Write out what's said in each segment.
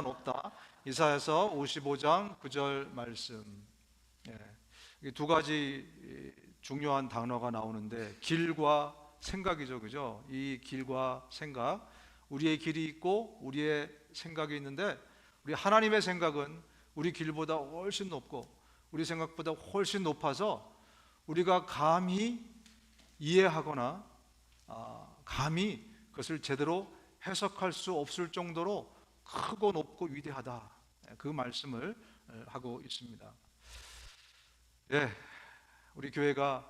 높다. 이사야서 55장 9절 말씀. 이게 두 가지 중요한 단어가 나오는데 길과 생각이죠, 그죠? 이 길과 생각, 우리의 길이 있고 우리의 생각이 있는데 우리 하나님의 생각은 우리 길보다 훨씬 높고 우리 생각보다 훨씬 높아서 우리가 감히 이해하거나 감히 그것을 제대로 해석할 수 없을 정도로 크고 높고 위대하다, 그 말씀을 하고 있습니다. 우리 교회가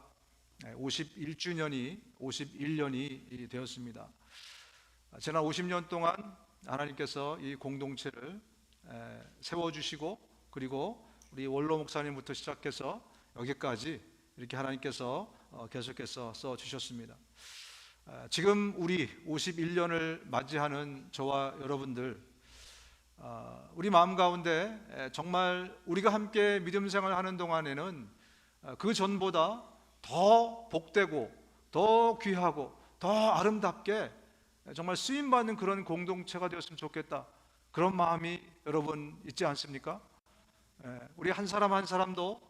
51년이 되었습니다. 지난 50년 동안 하나님께서 이 공동체를 세워주시고, 그리고 우리 원로 목사님부터 시작해서 여기까지 이렇게 하나님께서 계속해서 써주셨습니다. 지금 우리 51년을 맞이하는 저와 여러분들, 우리 마음 가운데 정말 우리가 함께 믿음 생활을 하는 동안에는 그 전보다 더 복되고 더 귀하고 더 아름답게 정말 쓰임받는 그런 공동체가 되었으면 좋겠다, 그런 마음이 여러분 있지 않습니까? 우리 한 사람 한 사람도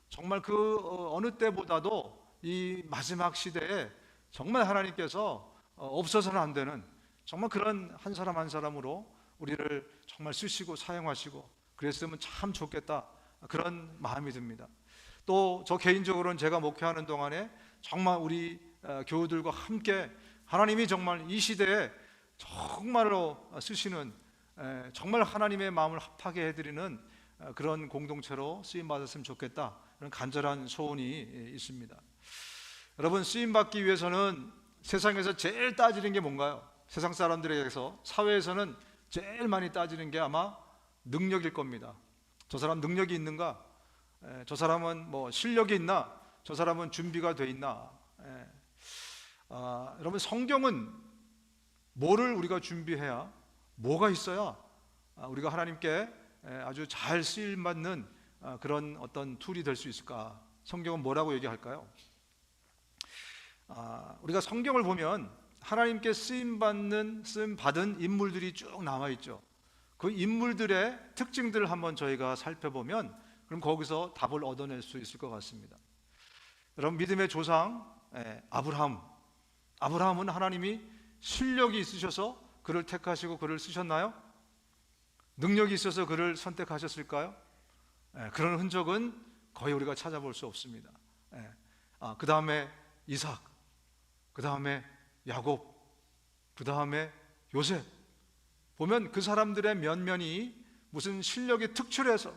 정말 그 어느 때보다도 이 마지막 시대에 정말 하나님께서 없어서는 안 되는 정말 그런 한 사람 한 사람으로 우리를 정말 쓰시고 사용하시고 그랬으면 참 좋겠다, 그런 마음이 듭니다. 또 저 개인적으로는 제가 목회하는 동안에 정말 우리 교우들과 함께 하나님이 정말 이 시대에 정말로 쓰시는, 정말 하나님의 마음을 합하게 해드리는 그런 공동체로 쓰임받았으면 좋겠다, 그런 간절한 소원이 있습니다. 여러분, 쓰임받기 위해서는 세상에서 제일 따지는 게 뭔가요? 세상 사람들에게서, 사회에서는 제일 많이 따지는 게 아마 능력일 겁니다. 저 사람 능력이 있는가? 저 사람은 뭐 실력이 있나? 저 사람은 준비가 돼 있나? 여러분, 성경은 뭐를 우리가 준비해야, 뭐가 있어야 우리가 하나님께 아주 잘 쓰임받는 그런 어떤 툴이 될 수 있을까? 성경은 뭐라고 얘기할까요? 우리가 성경을 보면 하나님께 쓰임받은 인물들이 쭉 나와 있죠. 그 인물들의 특징들을 한번 저희가 살펴보면 그럼 거기서 답을 얻어낼 수 있을 것 같습니다. 여러분, 믿음의 조상 아브라함은 하나님이 실력이 있으셔서 그를 택하시고 그를 쓰셨나요? 능력이 있어서 그를 선택하셨을까요? 그런 흔적은 거의 우리가 찾아볼 수 없습니다. 그 다음에 이삭, 그 다음에 야곱, 그 다음에 요셉, 보면 그 사람들의 면면이 무슨 실력이 특출해서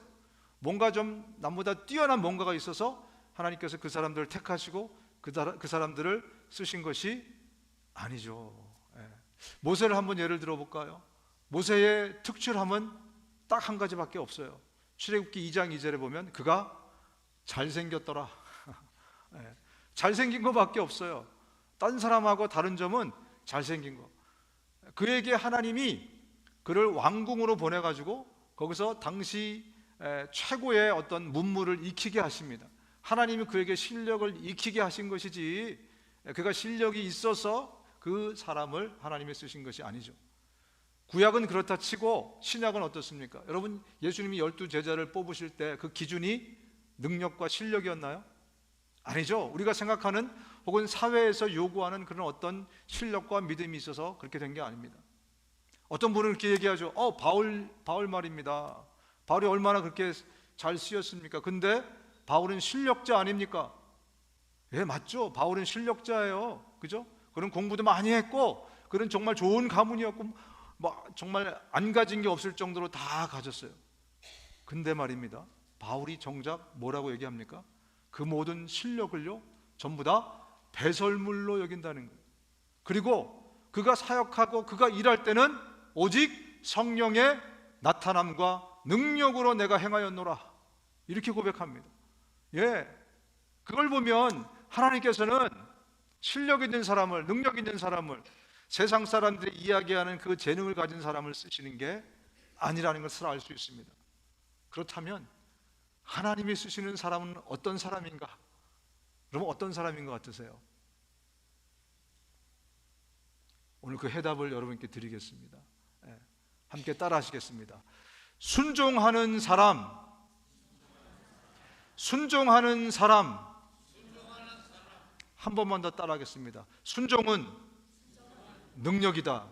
뭔가 좀 남보다 뛰어난 뭔가가 있어서 하나님께서 그 사람들을 택하시고 그 사람들을 쓰신 것이 아니죠. 모세를 한번 예를 들어볼까요? 모세의 특출함은 딱 한 가지밖에 없어요. 출애굽기 2장 2절에 보면 그가 잘생겼더라. 잘생긴 것밖에 없어요. 딴 사람하고 다른 점은 잘생긴 거. 그에게 하나님이 그를 왕궁으로 보내가지고 거기서 당시 최고의 어떤 문물을 익히게 하십니다. 하나님이 그에게 실력을 익히게 하신 것이지 그가 실력이 있어서 그 사람을 하나님이 쓰신 것이 아니죠. 구약은 그렇다 치고 신약은 어떻습니까? 여러분, 예수님이 12제자를 뽑으실 때 그 기준이 능력과 실력이었나요? 아니죠. 우리가 생각하는 혹은 사회에서 요구하는 그런 어떤 실력과 믿음이 있어서 그렇게 된 게 아닙니다. 어떤 분은 그렇게 얘기하죠. 바울 말입니다. 바울이 얼마나 그렇게 잘 쓰였습니까? 근데 바울은 실력자 아닙니까? 맞죠. 바울은 실력자예요. 그죠? 그런 공부도 많이 했고 그런 정말 좋은 가문이었고 정말 안 가진 게 없을 정도로 다 가졌어요. 근데 말입니다, 바울이 정작 뭐라고 얘기합니까? 그 모든 실력을요 전부 다 배설물로 여긴다는 거예요. 그리고 그가 사역하고 그가 일할 때는 오직 성령의 나타남과 능력으로 내가 행하였노라, 이렇게 고백합니다. 그걸 보면 하나님께서는 실력 있는 사람을, 능력 있는 사람을, 세상 사람들이 이야기하는 그 재능을 가진 사람을 쓰시는 게 아니라는 것을 알 수 있습니다. 그렇다면 하나님이 쓰시는 사람은 어떤 사람인가? 그러면 어떤 사람인 것 같으세요? 오늘 그 해답을 여러분께 드리겠습니다. 함께 따라 하시겠습니다. 순종하는 사람, 순종하는 사람. 한 번만 더 따라 하겠습니다. 순종은 능력이다.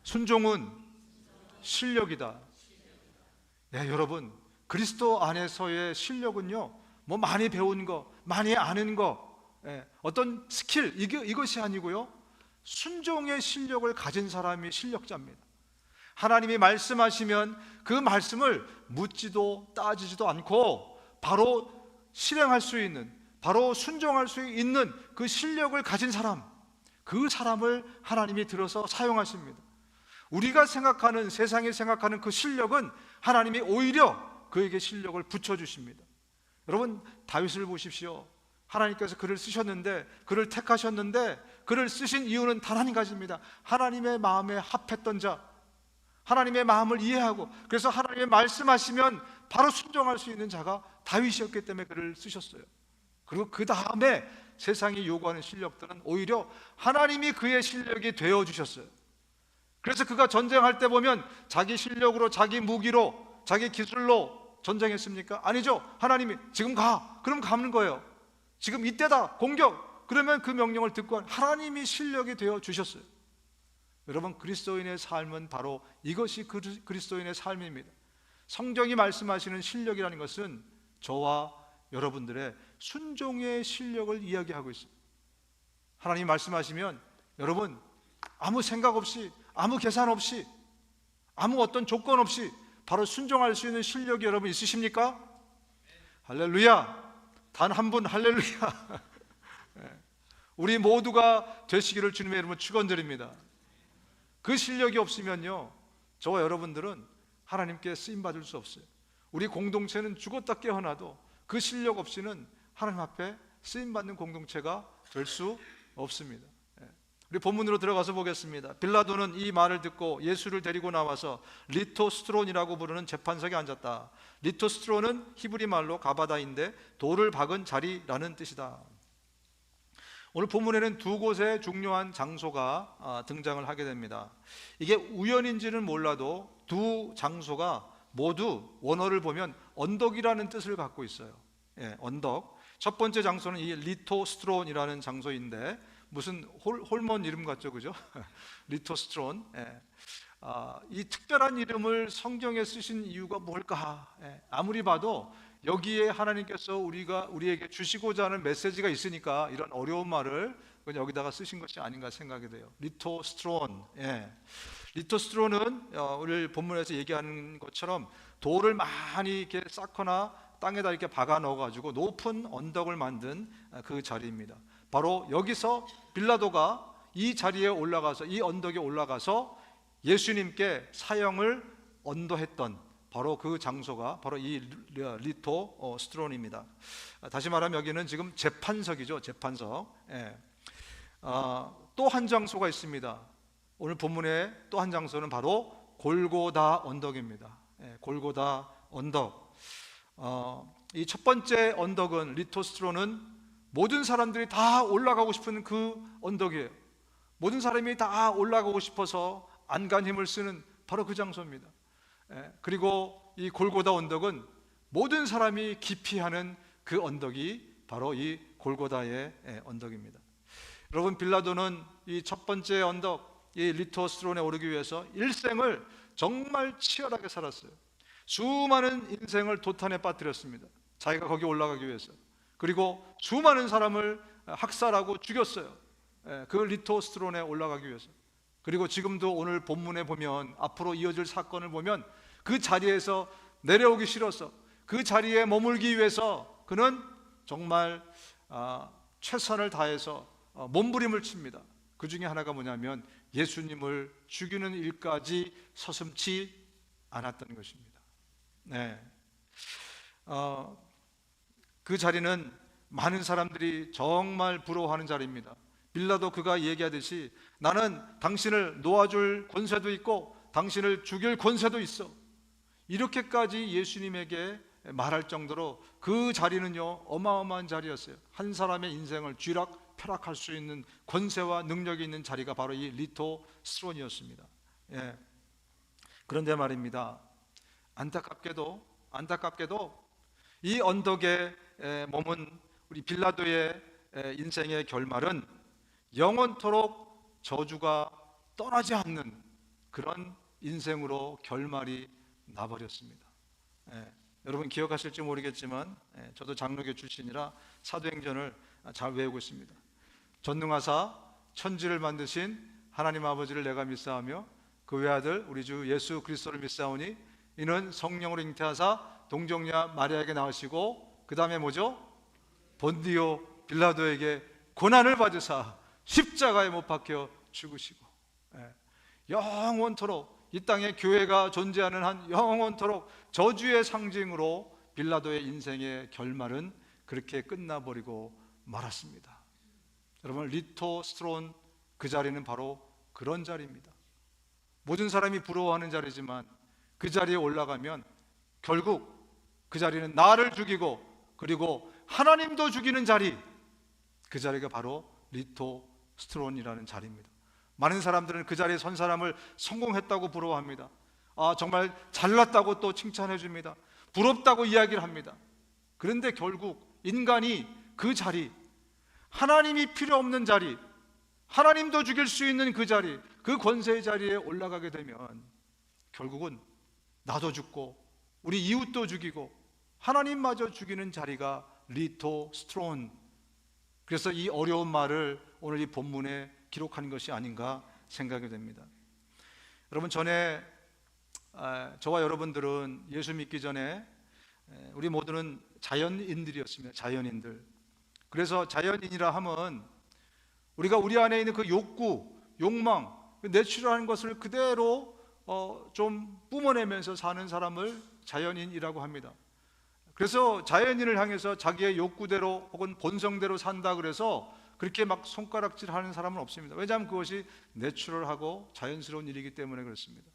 순종은 실력이다. 네, 여러분, 그리스도 안에서의 실력은요, 뭐 많이 배운 거, 많이 아는 거, 어떤 스킬, 이것이 아니고요, 순종의 실력을 가진 사람이 실력자입니다. 하나님이 말씀하시면 그 말씀을 묻지도 따지지도 않고 바로 실행할 수 있는, 바로 순종할 수 있는 그 실력을 가진 사람, 그 사람을 하나님이 들어서 사용하십니다. 우리가 생각하는, 세상이 생각하는 그 실력은 하나님이 오히려 그에게 실력을 붙여주십니다. 여러분, 다윗을 보십시오. 하나님께서 그를 쓰셨는데, 그를 택하셨는데, 그를 쓰신 이유는 단 한 가지입니다. 하나님의 마음에 합했던 자, 하나님의 마음을 이해하고, 그래서 하나님의 말씀하시면 바로 순종할 수 있는 자가 다윗이었기 때문에 그를 쓰셨어요. 그리고 그 다음에 세상이 요구하는 실력들은 오히려 하나님이 그의 실력이 되어주셨어요. 그래서 그가 전쟁할 때 보면 자기 실력으로, 자기 무기로, 자기 기술로 전쟁했습니까? 아니죠. 하나님이 지금 가, 그럼 가는 거예요. 지금 이때다, 공격, 그러면 그 명령을 듣고 하나님이 실력이 되어주셨어요. 여러분, 그리스도인의 삶은 바로 이것이 그리스도인의 삶입니다. 성경이 말씀하시는 실력이라는 것은 저와 여러분들의 순종의 실력을 이야기하고 있습니다. 하나님 말씀하시면 여러분, 아무 생각 없이, 아무 계산 없이, 아무 어떤 조건 없이 바로 순종할 수 있는 실력이 여러분 있으십니까? 할렐루야. 단 한 분 할렐루야. 우리 모두가 되시기를 주님의 이름으로 축원드립니다. 그 실력이 없으면요, 저와 여러분들은 하나님께 쓰임받을 수 없어요. 우리 공동체는 죽었다 깨어나도 그 실력 없이는 하나님 앞에 쓰임받는 공동체가 될 수 없습니다. 우리 본문으로 들어가서 보겠습니다. 빌라도는 이 말을 듣고 예수를 데리고 나와서 리토스트론이라고 부르는 재판석에 앉았다. 리토스트론은 히브리 말로 가바다인데 돌을 박은 자리라는 뜻이다. 오늘 본문에는 두 곳의 중요한 장소가 등장을 하게 됩니다. 이게 우연인지는 몰라도 두 장소가 모두 원어를 보면 언덕이라는 뜻을 갖고 있어요. 언덕. 첫 번째 장소는 이 리토스트론이라는 장소인데 무슨 홀몬 이름 같죠, 그죠? 리토스트론. 이 특별한 이름을 성경에 쓰신 이유가 뭘까? 아무리 봐도 여기에 하나님께서 우리에게 주시고자 하는 메시지가 있으니까 이런 어려운 말을 여기다가 쓰신 것이 아닌가 생각이 돼요. 리토스트론. 리토스트론은 오늘 본문에서 얘기하는 것처럼 돌을 많이 이렇게 쌓거나 땅에다 이렇게 박아 넣어가지고 높은 언덕을 만든 그 자리입니다. 바로 여기서 빌라도가 이 자리에 올라가서, 이 언덕에 올라가서 예수님께 사형을 언도했던 바로 그 장소가 바로 이 리토스트론입니다. 다시 말하면 여기는 지금 재판석이죠. 재판석. 또 한 장소가 있습니다. 오늘 본문의 또 한 장소는 바로 골고다 언덕입니다. 골고다 언덕. 이 첫 번째 언덕은, 리토스트론은 모든 사람들이 다 올라가고 싶은 그 언덕이에요. 모든 사람이 다 올라가고 싶어서 안간 힘을 쓰는 바로 그 장소입니다. 그리고 이 골고다 언덕은 모든 사람이 기피하는 그 언덕이 바로 이 골고다의 언덕입니다. 여러분, 빌라도는 이 첫 번째 언덕, 이 리토스트론에 오르기 위해서 일생을 정말 치열하게 살았어요. 수많은 인생을 도탄에 빠뜨렸습니다. 자기가 거기 올라가기 위해서. 그리고 수많은 사람을 학살하고 죽였어요. 그 리토스트론에 올라가기 위해서. 그리고 지금도 오늘 본문에 보면, 앞으로 이어질 사건을 보면 그 자리에서 내려오기 싫어서, 그 자리에 머물기 위해서 그는 정말 최선을 다해서 몸부림을 칩니다. 그 중에 하나가 뭐냐면 예수님을 죽이는 일까지 서슴지 않았던 것입니다. 그 자리는 많은 사람들이 정말 부러워하는 자리입니다. 빌라도 그가 얘기하듯이 나는 당신을 놓아줄 권세도 있고 당신을 죽일 권세도 있어, 이렇게까지 예수님에게 말할 정도로 그 자리는요 어마어마한 자리였어요. 한 사람의 인생을 쥐락펴락할 수 있는 권세와 능력이 있는 자리가 바로 이 리토스트론이었습니다. 그런데 말입니다, 안타깝게도 이 언덕에 머문 우리 빌라도의 인생의 결말은 영원토록 저주가 떠나지 않는 그런 인생으로 결말이 나버렸습니다. 여러분 기억하실지 모르겠지만 저도 장로교 출신이라 사도행전을 잘 외우고 있습니다. 전능하사 천지를 만드신 하나님 아버지를 내가 믿사오며 그 외아들 우리 주 예수 그리스도를 믿사오니 이는 성령으로 잉태하사 동정녀 마리아에게 낳으시고 그 다음에 뭐죠? 본디오 빌라도에게 고난을 받으사 십자가에 못 박혀 죽으시고 영원토록 이 땅에 교회가 존재하는 한 영원토록 저주의 상징으로 빌라도의 인생의 결말은 그렇게 끝나버리고 말았습니다. 여러분 리토스트론 그 자리는 바로 그런 자리입니다. 모든 사람이 부러워하는 자리지만 그 자리에 올라가면 결국 그 자리는 나를 죽이고 그리고 하나님도 죽이는 자리, 그 자리가 바로 리토스트론이라는 자리입니다. 많은 사람들은 그 자리에 선 사람을 성공했다고 부러워합니다. 정말 잘났다고 또 칭찬해 줍니다. 부럽다고 이야기를 합니다. 그런데 결국 인간이 그 자리, 하나님이 필요 없는 자리, 하나님도 죽일 수 있는 그 자리, 그 권세의 자리에 올라가게 되면 결국은 나도 죽고 우리 이웃도 죽이고 하나님마저 죽이는 자리가 리토스트론. 그래서 이 어려운 말을 오늘 이 본문에 기록한 것이 아닌가 생각이 됩니다. 여러분 전에 저와 여러분들은 예수 믿기 전에 우리 모두는 자연인들이었습니다. 자연인들. 그래서 자연인이라 하면 우리가 우리 안에 있는 그 욕구, 욕망, 내추럴한 것을 그대로 좀 뿜어내면서 사는 사람을 자연인이라고 합니다. 그래서 자연인을 향해서 자기의 욕구대로 혹은 본성대로 산다 그래서 그렇게 막 손가락질하는 사람은 없습니다. 왜냐하면 그것이 내추럴하고 자연스러운 일이기 때문에 그렇습니다.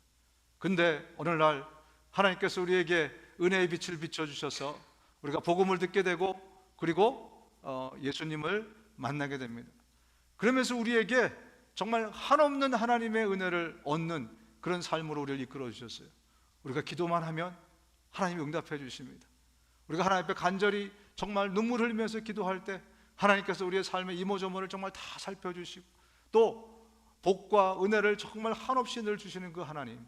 근데 오늘날 하나님께서 우리에게 은혜의 빛을 비춰주셔서 우리가 복음을 듣게 되고 그리고 예수님을 만나게 됩니다. 그러면서 우리에게 정말 한없는 하나님의 은혜를 얻는 그런 삶으로 우리를 이끌어 주셨어요. 우리가 기도만 하면 하나님이 응답해 주십니다. 우리가 하나님 앞에 간절히 정말 눈물 흘리면서 기도할 때 하나님께서 우리의 삶의 이모저모를 정말 다 살펴주시고 또 복과 은혜를 정말 한없이 늘 주시는 그 하나님,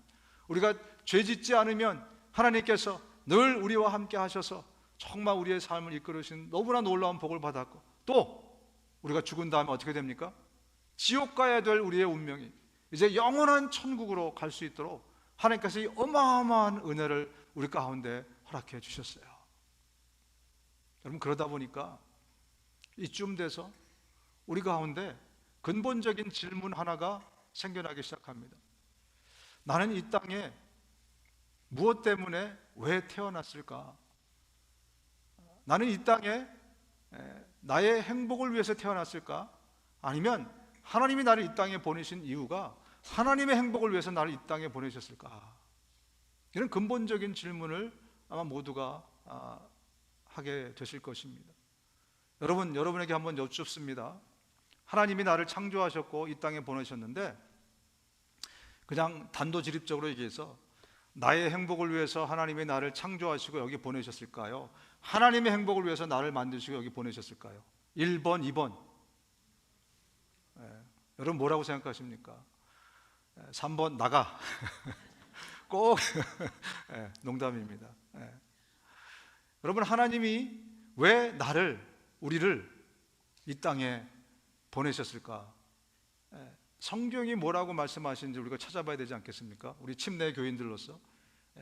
우리가 죄짓지 않으면 하나님께서 늘 우리와 함께 하셔서 정말 우리의 삶을 이끌으신 너무나 놀라운 복을 받았고 또 우리가 죽은 다음에 어떻게 됩니까? 지옥 가야 될 우리의 운명이 이제 영원한 천국으로 갈 수 있도록 하나님께서 이 어마어마한 은혜를 우리 가운데 허락해 주셨어요. 여러분 그러다 보니까 이쯤 돼서 우리 가운데 근본적인 질문 하나가 생겨나기 시작합니다. 나는 이 땅에 무엇 때문에 왜 태어났을까? 나는 이 땅에 나의 행복을 위해서 태어났을까? 아니면 하나님이 나를 이 땅에 보내신 이유가 하나님의 행복을 위해서 나를 이 땅에 보내셨을까? 이런 근본적인 질문을 아마 모두가 하게 되실 것입니다. 여러분에게 한번 여쭙습니다. 하나님이 나를 창조하셨고 이 땅에 보내셨는데 그냥 단도직입적으로 얘기해서 나의 행복을 위해서 하나님이 나를 창조하시고 여기 보내셨을까요? 하나님의 행복을 위해서 나를 만드시고 여기 보내셨을까요? 1번, 2번. 여러분 뭐라고 생각하십니까? 3번 나가. 꼭 농담입니다. 여러분 하나님이 왜 우리를 이 땅에 보내셨을까? 성경이 뭐라고 말씀하시는지 우리가 찾아봐야 되지 않겠습니까? 우리 침례 교인들로서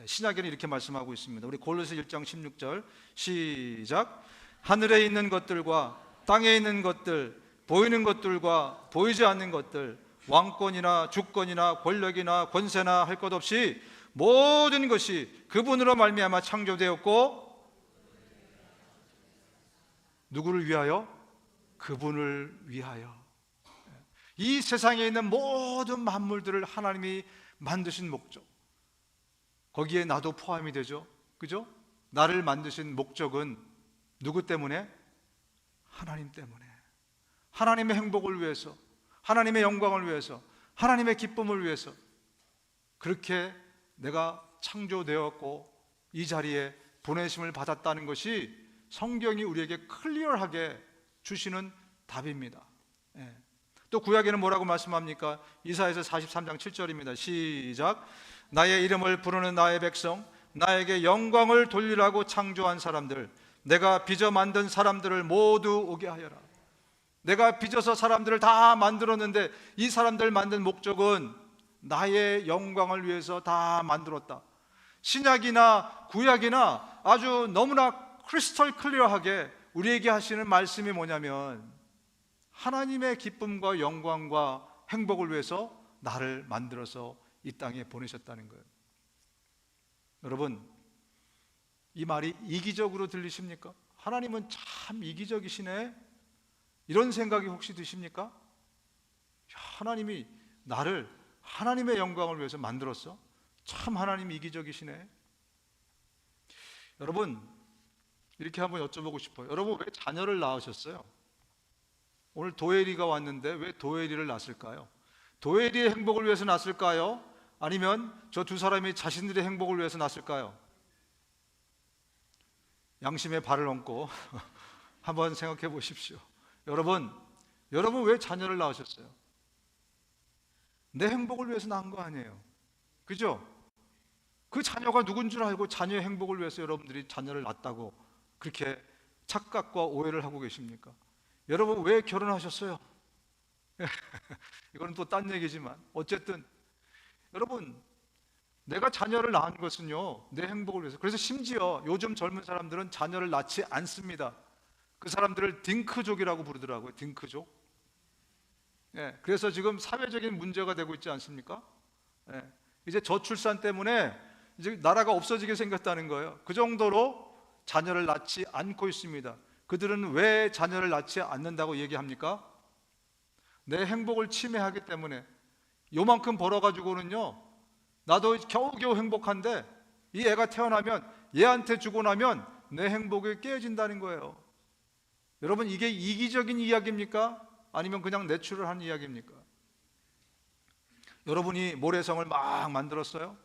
신약에는 이렇게 말씀하고 있습니다. 우리 골로새 1장 16절 시작. 하늘에 있는 것들과 땅에 있는 것들, 보이는 것들과 보이지 않는 것들, 왕권이나 주권이나 권력이나 권세나 할 것 없이 모든 것이 그분으로 말미암아 창조되었고 누구를 위하여? 그분을 위하여. 이 세상에 있는 모든 만물들을 하나님이 만드신 목적, 거기에 나도 포함이 되죠. 그죠? 나를 만드신 목적은 누구 때문에? 하나님 때문에. 하나님의 행복을 위해서, 하나님의 영광을 위해서, 하나님의 기쁨을 위해서 그렇게 내가 창조되었고 이 자리에 보내심을 받았다는 것이 성경이 우리에게 클리어하게 주시는 답입니다. 예. 또 구약에는 뭐라고 말씀합니까? 이사야서 43장 7절입니다. 시작. 나의 이름을 부르는 나의 백성, 나에게 영광을 돌리라고 창조한 사람들, 내가 빚어 만든 사람들을 모두 오게 하여라. 내가 빚어서 사람들을 다 만들었는데 이 사람들 만든 목적은 나의 영광을 위해서 다 만들었다. 신약이나 구약이나 아주 너무나 크리스털 클리어하게 우리에게 하시는 말씀이 뭐냐면 하나님의 기쁨과 영광과 행복을 위해서 나를 만들어서 이 땅에 보내셨다는 거예요. 여러분, 이 말이 이기적으로 들리십니까? 하나님은 참 이기적이시네, 이런 생각이 혹시 드십니까? 하나님이 나를 하나님의 영광을 위해서 만들었어? 참 하나님이 이기적이시네. 여러분, 이렇게 한번 여쭤보고 싶어요. 여러분, 왜 자녀를 낳으셨어요? 오늘 도엘이가 왔는데 왜 도엘이를 낳았을까요? 도엘이의 행복을 위해서 낳았을까요? 아니면 저 두 사람이 자신들의 행복을 위해서 낳았을까요? 양심의 발을 얹고 한번 생각해 보십시오. 여러분 왜 자녀를 낳으셨어요? 내 행복을 위해서 낳은 거 아니에요, 그죠? 그 자녀가 누군 줄 알고 자녀의 행복을 위해서 여러분들이 자녀를 낳았다고 그렇게 착각과 오해를 하고 계십니까? 여러분, 왜 결혼하셨어요? 이거는 또 딴 얘기지만 어쨌든 여러분, 내가 자녀를 낳은 것은요, 내 행복을 위해서. 그래서 심지어 요즘 젊은 사람들은 자녀를 낳지 않습니다. 그 사람들을 딩크족이라고 부르더라고요. 딩크족. 예, 그래서 지금 사회적인 문제가 되고 있지 않습니까? 예, 이제 저출산 때문에 이제 나라가 없어지게 생겼다는 거예요. 그 정도로 자녀를 낳지 않고 있습니다. 그들은 왜 자녀를 낳지 않는다고 얘기합니까? 내 행복을 침해하기 때문에. 요만큼 벌어가지고는요, 나도 겨우겨우 행복한데 이 애가 태어나면, 얘한테 주고 나면 내 행복이 깨진다는 거예요. 여러분, 이게 이기적인 이야기입니까? 아니면 그냥 내추럴한 이야기입니까? 여러분이 모래성을 막 만들었어요.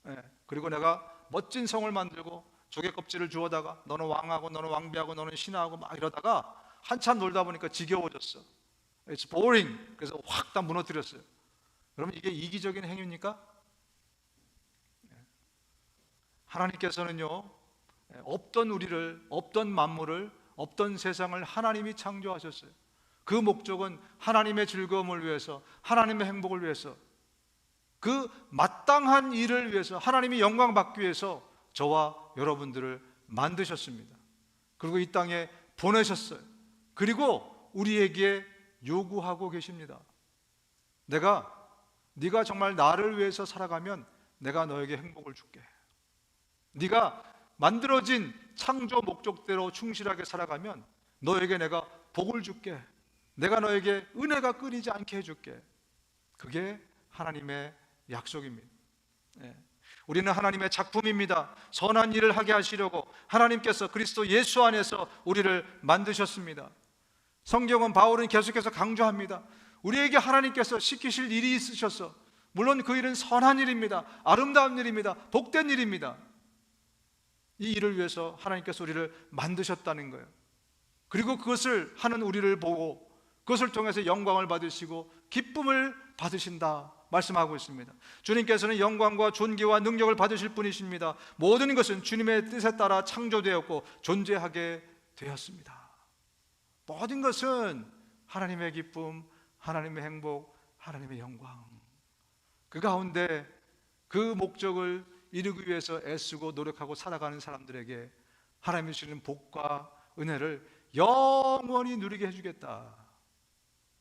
예, 그리고 내가 멋진 성을 만들고 조개 껍질을 주워다가 너는 왕하고 너는 왕비하고 너는 신하고 막 이러다가 한참 놀다 보니까 지겨워졌어. It's boring. 그래서 확 다 무너뜨렸어요. 여러분, 이게 이기적인 행위입니까? 하나님께서는요, 없던 우리를, 없던 만물을, 없던 세상을 하나님이 창조하셨어요. 그 목적은 하나님의 즐거움을 위해서, 하나님의 행복을 위해서, 그 마땅한 일을 위해서, 하나님이 영광 받기 위해서 저와 여러분들을 만드셨습니다. 그리고 이 땅에 보내셨어요. 그리고 우리에게 요구하고 계십니다. 네가 정말 나를 위해서 살아가면 내가 너에게 행복을 줄게. 네가 만들어진 창조 목적대로 충실하게 살아가면 너에게 내가 복을 줄게. 내가 너에게 은혜가 끊이지 않게 해줄게. 그게 하나님의 약속입니다. 예. 우리는 하나님의 작품입니다. 선한 일을 하게 하시려고 하나님께서 그리스도 예수 안에서 우리를 만드셨습니다. 성경은, 바울은 계속해서 강조합니다. 우리에게 하나님께서 시키실 일이 있으셔서, 물론 그 일은 선한 일입니다. 아름다운 일입니다. 복된 일입니다. 이 일을 위해서 하나님께서 우리를 만드셨다는 거예요. 그리고 그것을 하는 우리를 보고 그것을 통해서 영광을 받으시고 기쁨을 받으신다 말씀하고 있습니다. 주님께서는 영광과 존귀와 능력을 받으실 분이십니다. 모든 것은 주님의 뜻에 따라 창조되었고 존재하게 되었습니다. 모든 것은 하나님의 기쁨, 하나님의 행복, 하나님의 영광, 그 가운데 그 목적을 이루기 위해서 애쓰고 노력하고 살아가는 사람들에게 하나님이 주시는 복과 은혜를 영원히 누리게 해주겠다.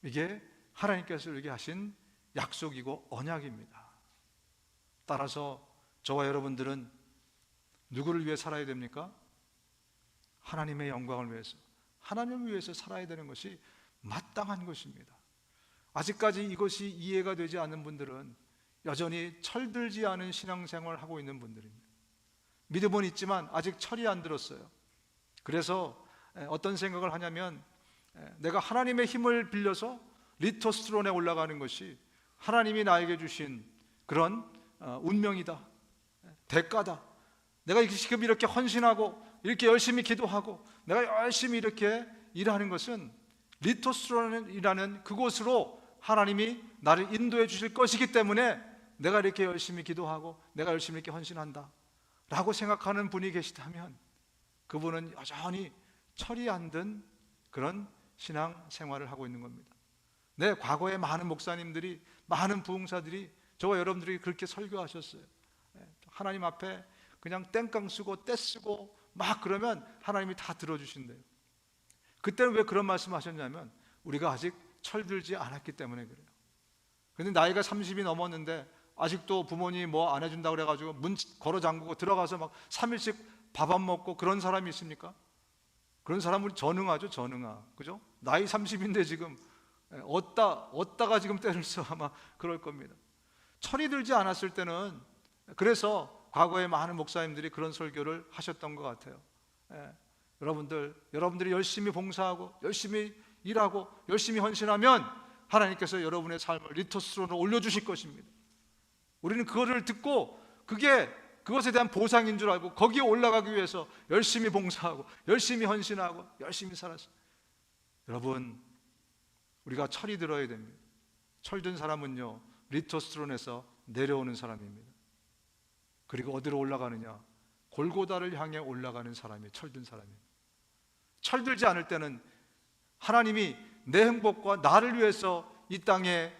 이게 하나님께서 우리에게 하신 약속이고 언약입니다. 따라서 저와 여러분들은 누구를 위해 살아야 됩니까? 하나님의 영광을 위해서, 하나님을 위해서 살아야 되는 것이 마땅한 것입니다. 아직까지 이것이 이해가 되지 않는 분들은 여전히 철들지 않은 신앙생활을 하고 있는 분들입니다. 믿음은 있지만 아직 철이 안 들었어요. 그래서 어떤 생각을 하냐면, 내가 하나님의 힘을 빌려서 리토스트론에 올라가는 것이 하나님이 나에게 주신 그런 운명이다. 대가다. 내가 지금 이렇게 헌신하고 이렇게 열심히 기도하고 내가 열심히 이렇게 일하는 것은 리토스로이라는 그곳으로 하나님이 나를 인도해 주실 것이기 때문에 내가 이렇게 열심히 기도하고 내가 열심히 이렇게 헌신한다 라고 생각하는 분이 계시다면 그분은 여전히 철이 안 든 그런 신앙 생활을 하고 있는 겁니다. 네, 과거에 많은 목사님들이, 많은 부흥사들이 저와 여러분들이 그렇게 설교하셨어요. 하나님 앞에 그냥 땡깡 쓰고 떼 쓰고 막 그러면 하나님이 다 들어주신대요. 그때는 왜 그런 말씀 하셨냐면 우리가 아직 철들지 않았기 때문에 그래요. 그런데 나이가 30이 넘었는데 아직도 부모님이 뭐 안 해준다고 그래가지고 문 걸어 잠그고 들어가서 막 3일씩 밥 안 먹고 그런 사람이 있습니까? 그런 사람은 전응하죠, 전응하. 그죠? 나이 30인데 지금 얻다가 지금 때를 써 아마 그럴 겁니다. 철이 들지 않았을 때는 그래서 과거에 많은 목사님들이 그런 설교를 하셨던 것 같아요. 여러분들이 열심히 봉사하고 열심히 일하고 열심히 헌신하면 하나님께서 여러분의 삶을 리토스로 올려주실 것입니다. 우리는 그거를 듣고 그것에 대한 보상인 줄 알고 거기에 올라가기 위해서 열심히 봉사하고 열심히 헌신하고 열심히 살았어요. 여러분, 우리가 철이 들어야 됩니다. 철든 사람은요 리토스트론에서 내려오는 사람입니다. 그리고 어디로 올라가느냐? 골고다를 향해 올라가는 사람이 철든 사람입니다. 철들지 않을 때는 하나님이 내 행복과 나를 위해서 이 땅에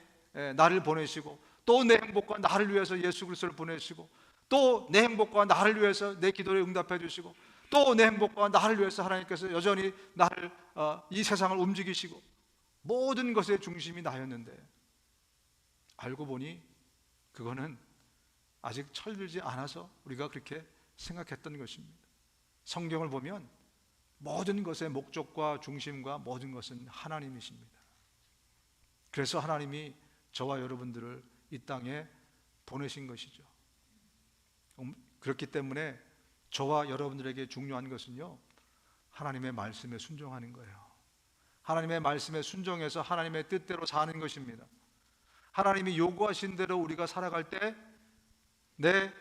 나를 보내시고 또 내 행복과 나를 위해서 예수 그리스도를 보내시고 또 내 행복과 나를 위해서 내 기도에 응답해 주시고 또 내 행복과 나를 위해서 하나님께서 여전히 나를 이 세상을 움직이시고 모든 것의 중심이 나였는데 알고 보니 그거는 아직 철들지 않아서 우리가 그렇게 생각했던 것입니다. 성경을 보면 모든 것의 목적과 중심과 모든 것은 하나님이십니다. 그래서 하나님이 저와 여러분들을 이 땅에 보내신 것이죠. 그렇기 때문에 저와 여러분들에게 중요한 것은요 하나님의 말씀에 순종하는 거예요. 하나님의 말씀에 순종해서 하나님의 뜻대로 사는 것입니다. 하나님이 요구하신 대로 우리가 살아갈 때 내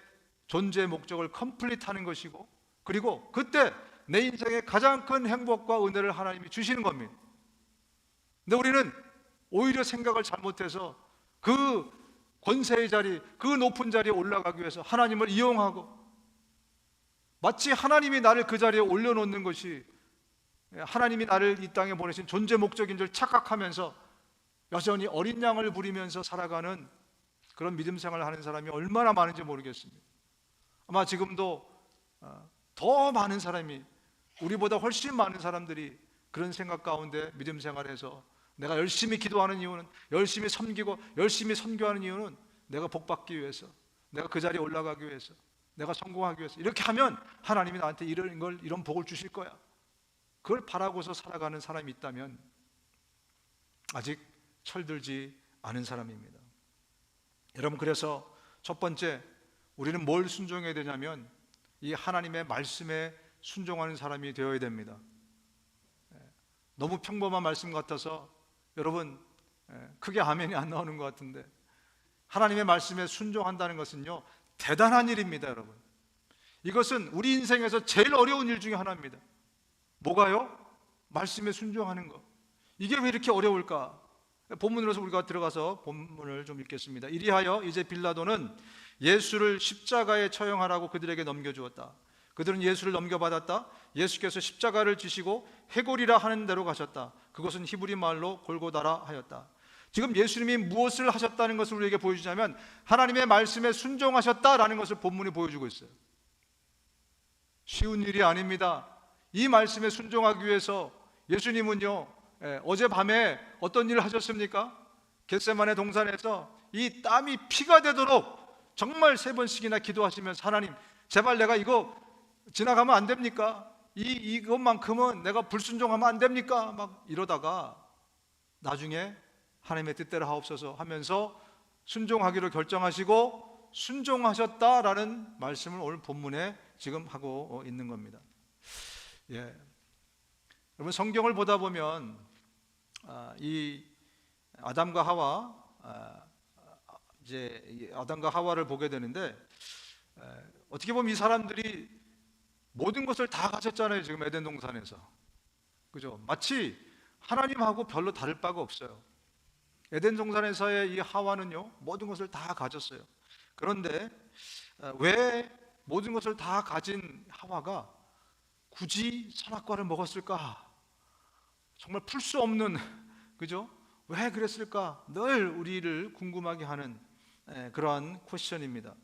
존재의 목적을 컴플릿하는 것이고 그리고 그때 내 인생의 가장 큰 행복과 은혜를 하나님이 주시는 겁니다. 근데 우리는 오히려 생각을 잘못해서 그 권세의 자리, 그 높은 자리에 올라가기 위해서 하나님을 이용하고 마치 하나님이 나를 그 자리에 올려놓는 것이 하나님이 나를 이 땅에 보내신 존재 목적인 줄 착각하면서 여전히 어린 양을 부리면서 살아가는 그런 믿음 생활을 하는 사람이 얼마나 많은지 모르겠습니다. 아마 지금도 더 많은 사람이 우리보다 훨씬 많은 사람들이 그런 생각 가운데 믿음 생활해서 내가 열심히 기도하는 이유는 열심히 섬기고 열심히 선교하는 이유는 내가 복받기 위해서 내가 그 자리에 올라가기 위해서 내가 성공하기 위해서 이렇게 하면 하나님이 나한테 이런 복을 주실 거야 그걸 바라고서 살아가는 사람이 있다면 아직 철들지 않은 사람입니다. 여러분 그래서 첫 번째 우리는 뭘 순종해야 되냐면 이 하나님의 말씀에 순종하는 사람이 되어야 됩니다. 너무 평범한 말씀 같아서 여러분 크게 아멘이 안 나오는 것 같은데 하나님의 말씀에 순종한다는 것은요 대단한 일입니다. 여러분 이것은 우리 인생에서 제일 어려운 일 중에 하나입니다. 뭐가요? 말씀에 순종하는 것. 이게 왜 이렇게 어려울까? 본문으로서 우리가 들어가서 본문을 좀 읽겠습니다. 이리하여 이제 빌라도는 예수를 십자가에 처형하라고 그들에게 넘겨주었다. 그들은 예수를 넘겨받았다. 예수께서 십자가를 지시고 해골이라 하는 데로 가셨다. 그것은 히브리 말로 골고다라 하였다. 지금 예수님이 무엇을 하셨다는 것을 우리에게 보여주자면 하나님의 말씀에 순종하셨다라는 것을 본문이 보여주고 있어요. 쉬운 일이 아닙니다. 이 말씀에 순종하기 위해서 예수님은요 어젯밤에 어떤 일을 하셨습니까? 겟세마네 동산에서 이 땀이 피가 되도록 정말 3번씩이나 기도하시면서 하나님 제발 내가 이거 지나가면 안 됩니까? 이것만큼은 내가 불순종하면 안 됩니까? 막 이러다가 나중에 하나님의 뜻대로 하옵소서 하면서 순종하기로 결정하시고 순종하셨다라는 말씀을 오늘 본문에 지금 하고 있는 겁니다. 여러분 성경을 보다 보면 이 아담과 하와 이제 아담과 하와를 보게 되는데 어떻게 보면 이 사람들이 모든 것을 다 가졌잖아요. 지금 에덴 동산에서. 그죠? 마치 하나님하고 별로 다를 바가 없어요. 에덴 동산에서의 이 하와는요, 모든 것을 다 가졌어요. 그런데 왜 모든 것을 다 가진 하와가 굳이 선악과를 먹었을까? 정말 풀 수 없는 그죠? 왜 그랬을까? 늘 우리를 궁금하게 하는 그러한 퀘스천입니다.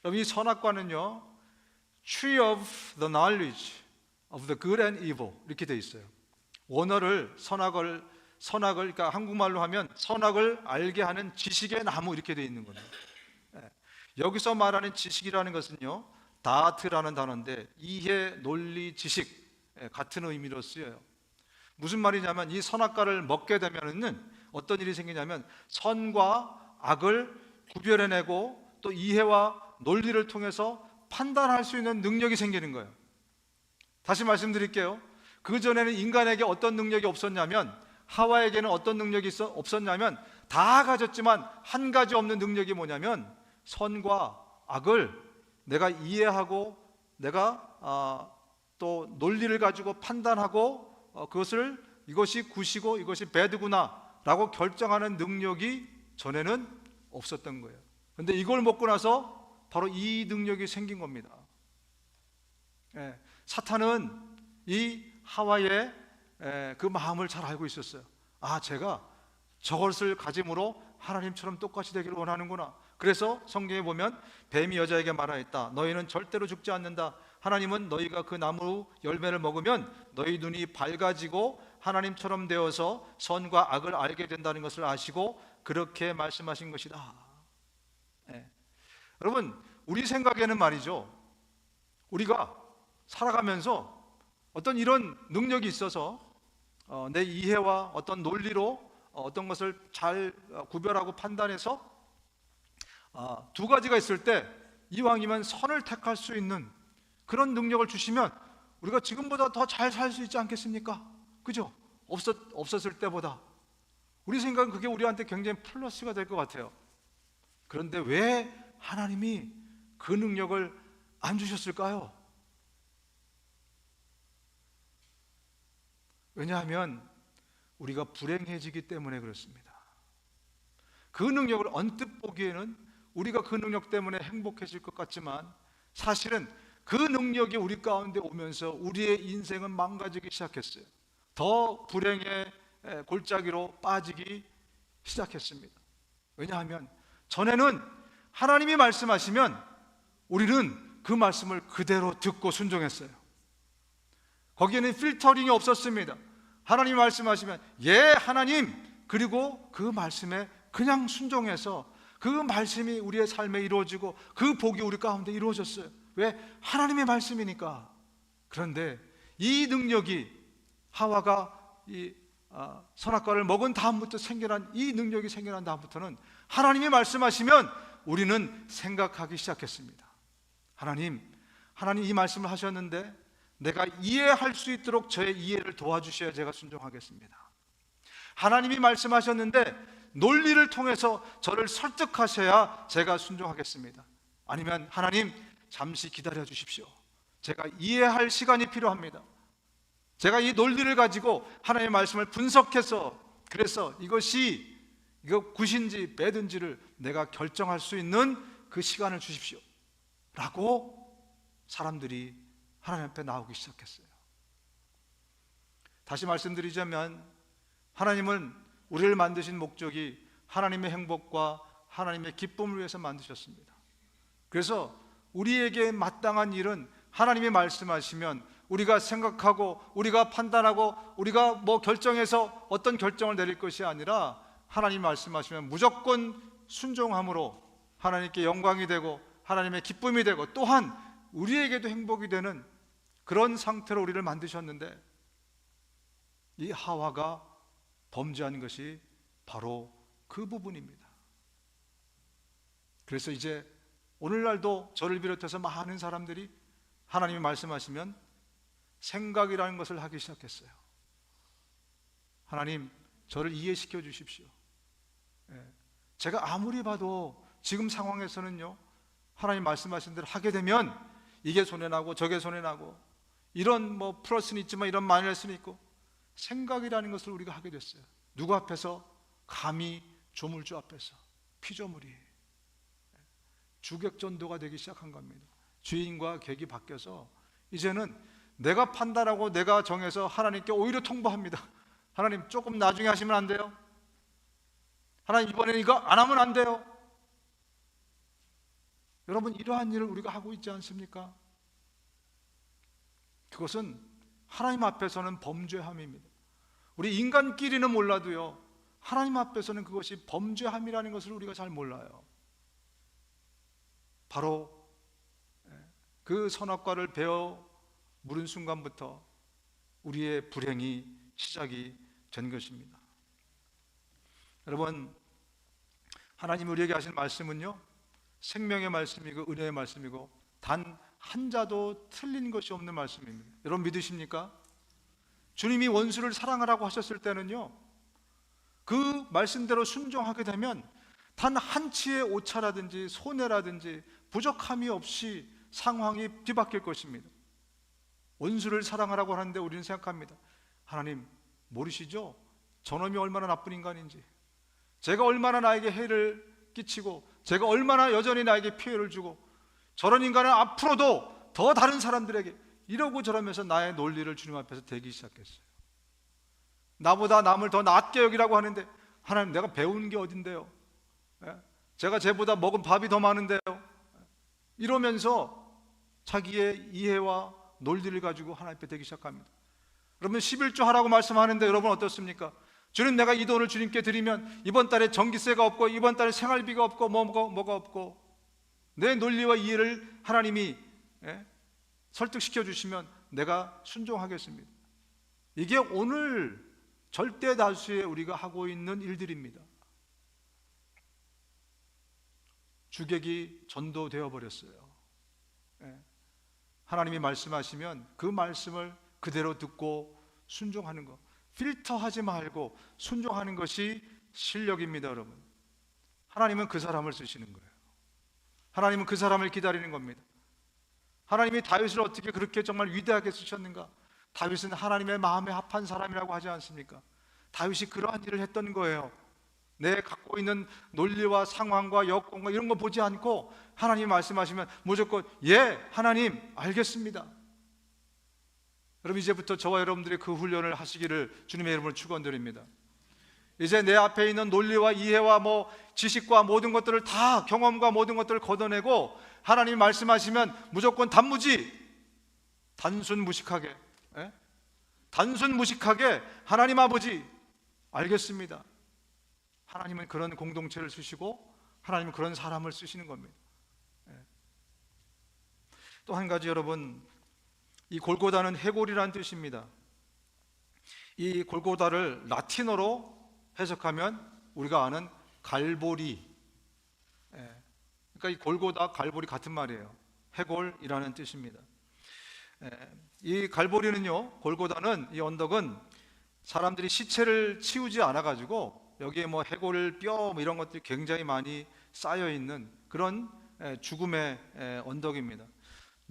여러분, 이 선악과는요, Tree of the knowledge of the good and evil 이렇게 돼 있어요. 원어를 선악을 그러니까 한국말로 하면 선악을 알게 하는 지식의 나무 이렇게 돼 있는 거예요. 여기서 말하는 지식이라는 것은요, 다트라는 단어인데 이해, 논리, 지식 같은 의미로 쓰여요. 무슨 말이냐면 이 선악과를 먹게 되면은 어떤 일이 생기냐면 선과 악을 구별해내고 또 이해와 논리를 통해서 판단할 수 있는 능력이 생기는 거예요. 다시 말씀드릴게요. 그 전에는 인간에게 어떤 능력이 없었냐면, 하와에게는 어떤 능력이 없었냐면, 다 가졌지만 한 가지 없는 능력이 뭐냐면 선과 악을 내가 이해하고 내가 또 논리를 가지고 판단하고 그것을 이것이 굿이고 이것이 배드구나 라고 결정하는 능력이 전에는 없었던 거예요. 그런데 이걸 먹고 나서 바로 이 능력이 생긴 겁니다. 사탄은 이 하와의 그 마음을 잘 알고 있었어요. 제가 저것을 가짐으로 하나님처럼 똑같이 되기를 원하는구나. 그래서 성경에 보면 뱀이 여자에게 말하였다. 너희는 절대로 죽지 않는다. 하나님은 너희가 그 나무 열매를 먹으면 너희 눈이 밝아지고 하나님처럼 되어서 선과 악을 알게 된다는 것을 아시고 그렇게 말씀하신 것이다. 여러분, 우리 생각에는 말이죠, 우리가 살아가면서 어떤 이런 능력이 있어서 내 이해와 어떤 논리로 어떤 것을 잘 구별하고 판단해서 두 가지가 있을 때 이왕이면 선을 택할 수 있는 그런 능력을 주시면 우리가 지금보다 더 잘 살 수 있지 않겠습니까? 그죠? 없었을 때보다. 우리 생각은 그게 우리한테 굉장히 플러스가 될 것 같아요. 그런데 왜 하나님이 그 능력을 안 주셨을까요? 왜냐하면 우리가 불행해지기 때문에 그렇습니다. 그 능력을 언뜻 보기에는 우리가 그 능력 때문에 행복해질 것 같지만 사실은 그 능력이 우리 가운데 오면서 우리의 인생은 망가지기 시작했어요. 더 불행의 골짜기로 빠지기 시작했습니다. 왜냐하면 전에는 하나님이 말씀하시면 우리는 그 말씀을 그대로 듣고 순종했어요. 거기에는 필터링이 없었습니다. 하나님이 말씀하시면 하나님, 그리고 그 말씀에 그냥 순종해서 그 말씀이 우리의 삶에 이루어지고 그 복이 우리 가운데 이루어졌어요. 왜? 하나님의 말씀이니까. 그런데 이 능력이 하와가 이 선악과를 먹은 다음부터 생겨난 이 능력이 생겨난 다음부터는 하나님이 말씀하시면 우리는 생각하기 시작했습니다. 하나님 이 말씀을 하셨는데 내가 이해할 수 있도록 저의 이해를 도와주셔야 제가 순종하겠습니다. 하나님이 말씀하셨는데 논리를 통해서 저를 설득하셔야 제가 순종하겠습니다. 아니면 하나님 잠시 기다려 주십시오. 제가 이해할 시간이 필요합니다. 제가 이 논리를 가지고 하나님의 말씀을 분석해서 그래서 이거 굿인지 배든지를 내가 결정할 수 있는 그 시간을 주십시오 라고 사람들이 하나님 앞에 나오기 시작했어요. 다시 말씀드리자면 하나님은 우리를 만드신 목적이 하나님의 행복과 하나님의 기쁨을 위해서 만드셨습니다. 그래서 우리에게 마땅한 일은 하나님이 말씀하시면 우리가 생각하고 우리가 판단하고 우리가 결정해서 어떤 결정을 내릴 것이 아니라 하나님이 말씀하시면 무조건 순종함으로 하나님께 영광이 되고 하나님의 기쁨이 되고 또한 우리에게도 행복이 되는 그런 상태로 우리를 만드셨는데 이 하와가 범죄한 것이 바로 그 부분입니다. 그래서 이제 오늘날도 저를 비롯해서 많은 사람들이 하나님이 말씀하시면 생각이라는 것을 하기 시작했어요. 하나님, 저를 이해시켜 주십시오. 제가 아무리 봐도 지금 상황에서는요, 하나님 말씀하신 대로 하게 되면 이게 손해나고 저게 손해나고, 이런 뭐 플러스는 있지만 이런 마이너스는 있고, 생각이라는 것을 우리가 하게 됐어요. 누구 앞에서? 감히 조물주 앞에서. 피조물이 주객전도가 되기 시작한 겁니다. 주인과 객이 바뀌어서 이제는 내가 판단하고 내가 정해서 하나님께 오히려 통보합니다. 하나님, 조금 나중에 하시면 안 돼요? 하나님, 이번에는 이거 안 하면 안 돼요? 여러분, 이러한 일을 우리가 하고 있지 않습니까? 그것은 하나님 앞에서는 범죄함입니다. 우리 인간끼리는 몰라도요, 하나님 앞에서는 그것이 범죄함이라는 것을 우리가 잘 몰라요. 바로 그 선악과를 베어 물은 순간부터 우리의 불행이 시작이 된 것입니다. 여러분, 하나님이 우리에게 하신 말씀은요, 생명의 말씀이고 은혜의 말씀이고 단 한 자도 틀린 것이 없는 말씀입니다. 여러분 믿으십니까? 주님이 원수를 사랑하라고 하셨을 때는요, 그 말씀대로 순종하게 되면 단 한치의 오차라든지 손해라든지 부족함이 없이 상황이 뒤바뀔 것입니다. 원수를 사랑하라고 하는데 우리는 생각합니다. 하나님 모르시죠? 저놈이 얼마나 나쁜 인간인지, 제가 얼마나 나에게 해를 끼치고 제가 얼마나 여전히 나에게 피해를 주고, 저런 인간은 앞으로도 더 다른 사람들에게, 이러고 저러면서 나의 논리를 주님 앞에서 대기 시작했어요. 나보다 남을 더 낫게 여기라고 하는데, 하나님 내가 배운 게 어딘데요? 제가 쟤보다 먹은 밥이 더 많은데요? 이러면서 자기의 이해와 논리를 가지고 하나님 앞에 대기 시작합니다. 여러분 11조 하라고 말씀하는데 여러분 어떻습니까? 주님, 내가 이 돈을 주님께 드리면 이번 달에 전기세가 없고 이번 달에 생활비가 없고 뭐가 없고, 내 논리와 이해를 하나님이 설득시켜 주시면 내가 순종하겠습니다. 이게 오늘 절대 다수의 우리가 하고 있는 일들입니다. 주객이 전도되어 버렸어요. 하나님이 말씀하시면 그 말씀을 그대로 듣고 순종하는 것, 필터하지 말고 순종하는 것이 실력입니다. 여러분, 하나님은 그 사람을 쓰시는 거예요. 하나님은 그 사람을 기다리는 겁니다. 하나님이 다윗을 어떻게 그렇게 정말 위대하게 쓰셨는가? 다윗은 하나님의 마음에 합한 사람이라고 하지 않습니까? 다윗이 그러한 일을 했던 거예요. 내 갖고 있는 논리와 상황과 여건과 이런 거 보지 않고 하나님이 말씀하시면 무조건 예, 하나님 알겠습니다. 여러분, 이제부터 저와 여러분들이 그 훈련을 하시기를 주님의 이름으로 축원드립니다. 이제 내 앞에 있는 논리와 이해와 지식과 모든 것들을 다, 경험과 모든 것들을 걷어내고 하나님이 말씀하시면 무조건 단무지, 단순 무식하게 하나님 아버지 알겠습니다. 하나님은 그런 공동체를 쓰시고 하나님은 그런 사람을 쓰시는 겁니다. 또 한 가지, 여러분, 이 골고다는 해골이라는 뜻입니다. 이 골고다를 라틴어로 해석하면 우리가 아는 갈보리, 그러니까 이 골고다, 갈보리 같은 말이에요. 해골이라는 뜻입니다. 이 갈보리는요, 골고다는, 이 언덕은 사람들이 시체를 치우지 않아 가지고 여기에 해골 뼈 이런 것들이 굉장히 많이 쌓여 있는 그런 죽음의 언덕입니다.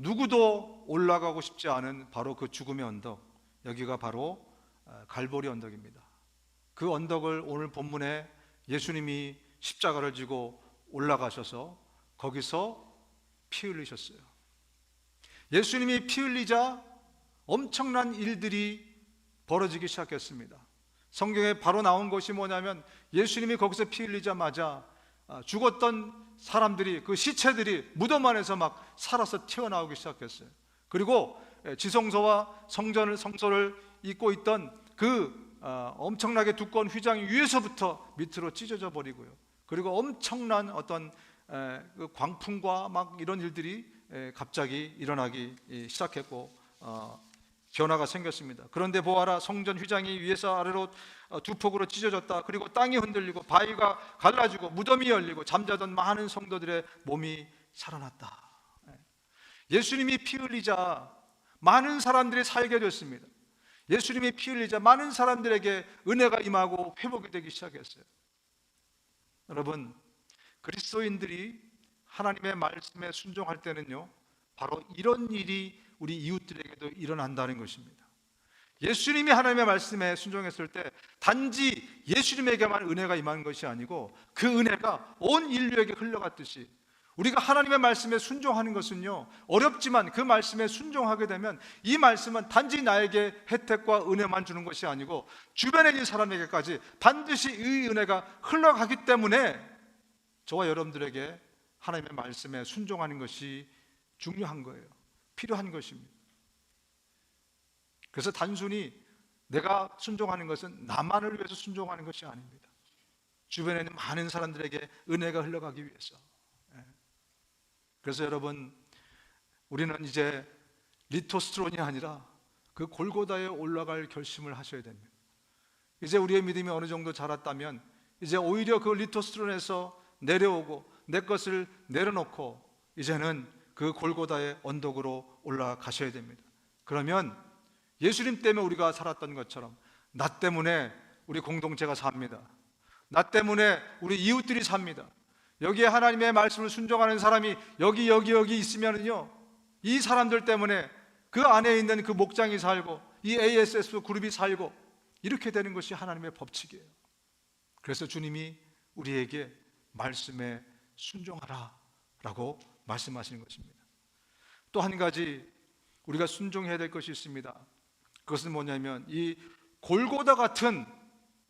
누구도 올라가고 싶지 않은 바로 그 죽음의 언덕, 여기가 바로 갈보리 언덕입니다. 그 언덕을 오늘 본문에 예수님이 십자가를 지고 올라가셔서 거기서 피 흘리셨어요. 예수님이 피 흘리자 엄청난 일들이 벌어지기 시작했습니다. 성경에 바로 나온 것이 뭐냐면, 예수님이 거기서 피 흘리자마자 죽었던 사람들이, 그 시체들이 무덤 안에서 막 살아서 튀어나오기 시작했어요. 그리고 지성소와 성소를 잇고 있던 그 엄청나게 두꺼운 휘장 위에서부터 밑으로 찢어져 버리고요. 그리고 엄청난 어떤 그 광풍과 막 이런 일들이 갑자기 일어나기 시작했고 변화가 생겼습니다. 그런데 보아라, 성전 휘장이 위에서 아래로 두 폭으로 찢어졌다. 그리고 땅이 흔들리고 바위가 갈라지고 무덤이 열리고 잠자던 많은 성도들의 몸이 살아났다. 예수님이 피 흘리자 많은 사람들이 살게 됐습니다. 예수님이 피 흘리자 많은 사람들에게 은혜가 임하고 회복이 되기 시작했어요. 여러분, 그리스도인들이 하나님의 말씀에 순종할 때는요, 바로 이런 일이 우리 이웃들에게도 일어난다는 것입니다. 예수님이 하나님의 말씀에 순종했을 때 단지 예수님에게만 은혜가 임한 것이 아니고 그 은혜가 온 인류에게 흘러갔듯이 우리가 하나님의 말씀에 순종하는 것은요, 어렵지만 그 말씀에 순종하게 되면 이 말씀은 단지 나에게 혜택과 은혜만 주는 것이 아니고 주변에 있는 사람에게까지 반드시 이 은혜가 흘러가기 때문에 저와 여러분들에게 하나님의 말씀에 순종하는 것이 중요한 거예요. 필요한 것입니다. 그래서 단순히 내가 순종하는 것은 나만을 위해서 순종하는 것이 아닙니다. 주변에 있는 많은 사람들에게 은혜가 흘러가기 위해서. 그래서 여러분, 우리는 이제 리토스트론이 아니라 그 골고다에 올라갈 결심을 하셔야 됩니다. 이제 우리의 믿음이 어느 정도 자랐다면 이제 오히려 그 리토스트론에서 내려오고 내 것을 내려놓고 이제는 그 골고다의 언덕으로 올라가셔야 됩니다. 그러면 예수님 때문에 우리가 살았던 것처럼 나 때문에 우리 공동체가 삽니다. 나 때문에 우리 이웃들이 삽니다. 여기에 하나님의 말씀을 순종하는 사람이 여기 있으면은요, 이 사람들 때문에 그 안에 있는 그 목장이 살고 이 ASS 그룹이 살고 이렇게 되는 것이 하나님의 법칙이에요. 그래서 주님이 우리에게 말씀에 순종하라 라고 말씀하시는 것입니다. 또 한 가지 우리가 순종해야 될 것이 있습니다. 그것은 뭐냐면 이 골고다 같은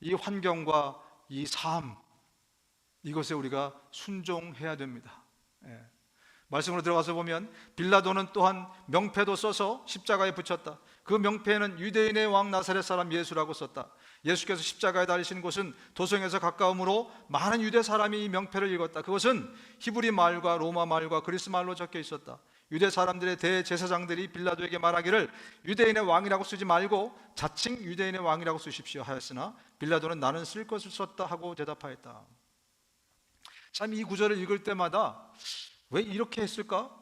이 환경과 이 삶, 이것에 우리가 순종해야 됩니다. 말씀으로 들어가서 보면 빌라도는 또한 명패도 써서 십자가에 붙였다. 그 명패에는 유대인의 왕 나사렛 사람 예수라고 썼다. 예수께서 십자가에 달리신 곳은 도성에서 가까우므로 많은 유대 사람이 이 명패를 읽었다. 그것은 히브리 말과 로마 말과 그리스 말로 적혀 있었다. 유대 사람들의 대제사장들이 빌라도에게 말하기를 유대인의 왕이라고 쓰지 말고 자칭 유대인의 왕이라고 쓰십시오 하였으나 빌라도는 나는 쓸 것을 썼다 하고 대답하였다. 참 이 구절을 읽을 때마다 왜 이렇게 했을까?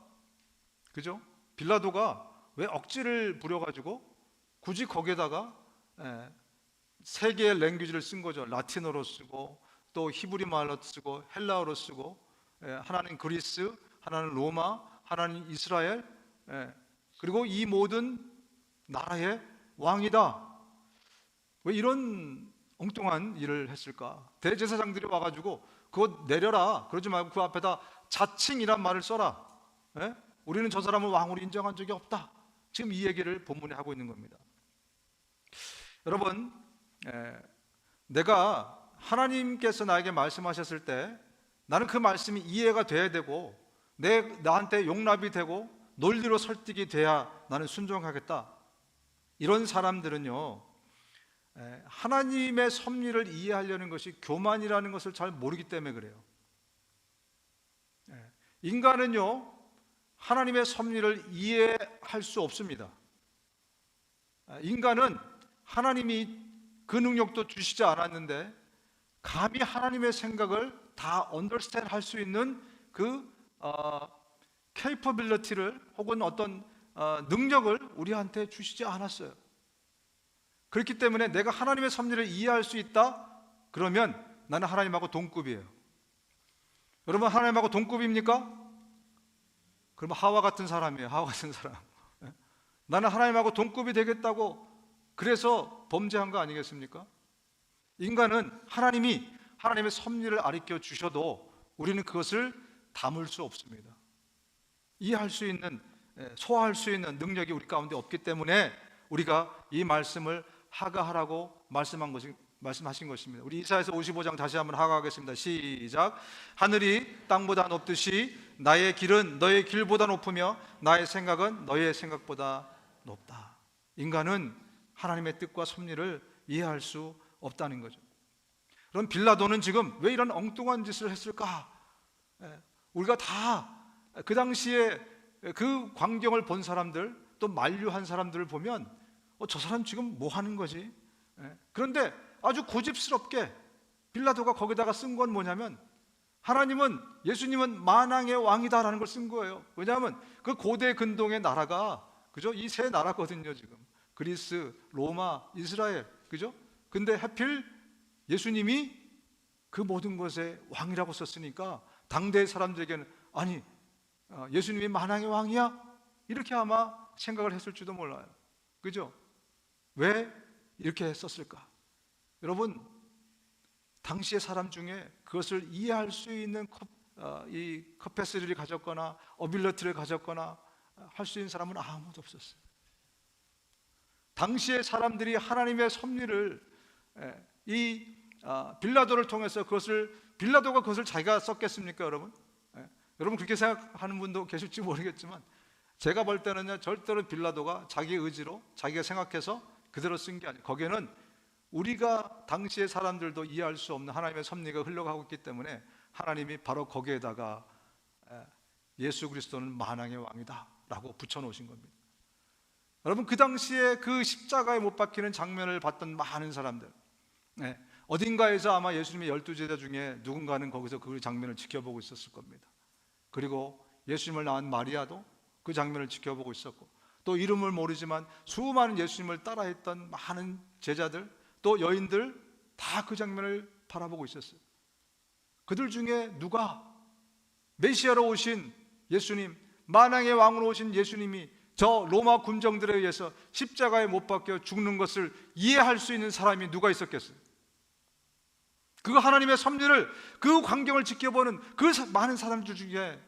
그죠? 빌라도가 왜 억지를 부려가지고 굳이 거기에다가 세 개의 랭귀지를 쓴 거죠. 라틴어로 쓰고 또 히브리 말로 쓰고 헬라어로 쓰고, 하나는 그리스, 하나는 로마, 하나는 이스라엘, 그리고 이 모든 나라의 왕이다. 왜 이런 엉뚱한 일을 했을까? 대제사장들이 와가지고 그거 내려라, 그러지 말고 그 앞에다 자칭이란 말을 써라. 우리는 저 사람을 왕으로 인정한 적이 없다. 지금 이 얘기를 본문에 하고 있는 겁니다. 여러분, 내가 하나님께서 나에게 말씀하셨을 때 나는 그 말씀이 이해가 돼야 되고 나한테 용납이 되고 논리로 설득이 돼야 나는 순종하겠다. 이런 사람들은요, 하나님의 섭리를 이해하려는 것이 교만이라는 것을 잘 모르기 때문에 그래요. 인간은요, 하나님의 섭리를 이해할 수 없습니다. 인간은 하나님이 그 능력도 주시지 않았는데 감히 하나님의 생각을 다 understand 할 수 있는 그 capability를 혹은 어떤 능력을 우리한테 주시지 않았어요. 그렇기 때문에 내가 하나님의 섭리를 이해할 수 있다? 그러면 나는 하나님하고 동급이에요. 여러분, 하나님하고 동급입니까? 그러면 하와 같은 사람이에요. 하와 같은 사람. 나는 하나님하고 동급이 되겠다고 그래서 범죄한 거 아니겠습니까? 인간은 하나님이 하나님의 섭리를 가르쳐 주셔도 우리는 그것을 담을 수 없습니다. 이해할 수 있는, 소화할 수 있는 능력이 우리 가운데 없기 때문에 우리가 이 말씀을 하가하라고 말씀하신 것입니다. 우리 이사야서 55장 다시 한번 하가하겠습니다. 시작. 하늘이 땅보다 높듯이 나의 길은 너의 길보다 높으며 나의 생각은 너의 생각보다 높다. 인간은 하나님의 뜻과 섭리를 이해할 수 없다는 거죠. 그럼 빌라도는 지금 왜 이런 엉뚱한 짓을 했을까? 우리가 다 그 당시에 그 광경을 본 사람들, 또 만류한 사람들을 보면 저 사람 지금 뭐 하는 거지? 그런데 아주 고집스럽게 빌라도가 거기다가 쓴 건 뭐냐면 예수님은 만왕의 왕이다라는 걸 쓴 거예요. 왜냐하면 그 고대 근동의 나라가, 그죠? 이 세 나라거든요. 지금 그리스, 로마, 이스라엘, 그죠? 근데 하필 예수님이 그 모든 것의 왕이라고 썼으니까 당대의 사람들에게는 아니 예수님이 만왕의 왕이야? 이렇게 아마 생각을 했을지도 몰라요. 그죠? 왜 이렇게 했었을까? 여러분, 당시의 사람 중에 그것을 이해할 수 있는 이 커패시티를 가졌거나 어빌리티를 가졌거나 할 수 있는 사람은 아무도 없었어요. 당시의 사람들이 하나님의 섭리를 이 빌라도를 통해서 빌라도가 그것을 자기가 썼겠습니까, 여러분? 여러분 그렇게 생각하는 분도 계실지 모르겠지만 제가 볼 때는요, 절대로 빌라도가 자기 의지로 자기가 생각해서 그대로 쓴 게 아니에요. 거기에는 우리가 당시의 사람들도 이해할 수 없는 하나님의 섭리가 흘러가고 있기 때문에 하나님이 바로 거기에다가 예수 그리스도는 만왕의 왕이다 라고 붙여놓으신 겁니다. 여러분, 그 당시에 그 십자가에 못 박히는 장면을 봤던 많은 사람들, 어딘가에서 아마 예수님의 12제자 중에 누군가는 거기서 그 장면을 지켜보고 있었을 겁니다. 그리고 예수님을 낳은 마리아도 그 장면을 지켜보고 있었고, 또 이름을 모르지만 수많은 예수님을 따라했던 많은 제자들, 또 여인들 다 그 장면을 바라보고 있었어요. 그들 중에 누가 메시아로 오신 예수님, 만왕의 왕으로 오신 예수님이 저 로마 군정들에 의해서 십자가에 못 박혀 죽는 것을 이해할 수 있는 사람이 누가 있었겠어요? 그 하나님의 섭리를, 그 광경을 지켜보는 그 많은 사람들 중에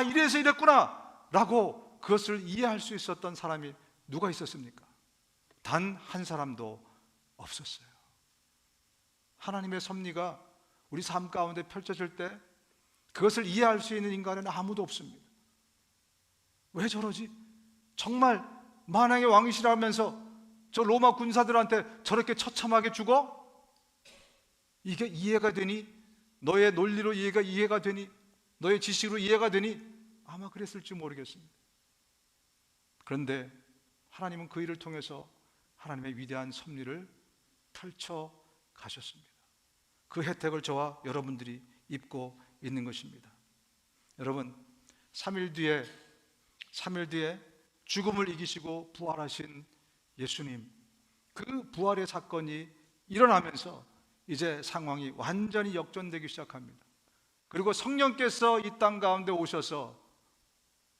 이래서 이랬구나 라고 그것을 이해할 수 있었던 사람이 누가 있었습니까? 단 한 사람도 없었어요. 하나님의 섭리가 우리 삶 가운데 펼쳐질 때 그것을 이해할 수 있는 인간은 아무도 없습니다. 왜 저러지? 정말 만왕의 왕이시라면서 저 로마 군사들한테 저렇게 처참하게 죽어? 이게 이해가 되니? 너의 논리로 이해가 되니? 너의 지식으로 이해가 되니? 아마 그랬을지 모르겠습니다. 그런데 하나님은 그 일을 통해서 하나님의 위대한 섭리를 펼쳐 가셨습니다. 그 혜택을 저와 여러분들이 입고 있는 것입니다. 여러분, 3일 뒤에 죽음을 이기시고 부활하신 예수님, 그 부활의 사건이 일어나면서 이제 상황이 완전히 역전되기 시작합니다. 그리고 성령께서 이 땅 가운데 오셔서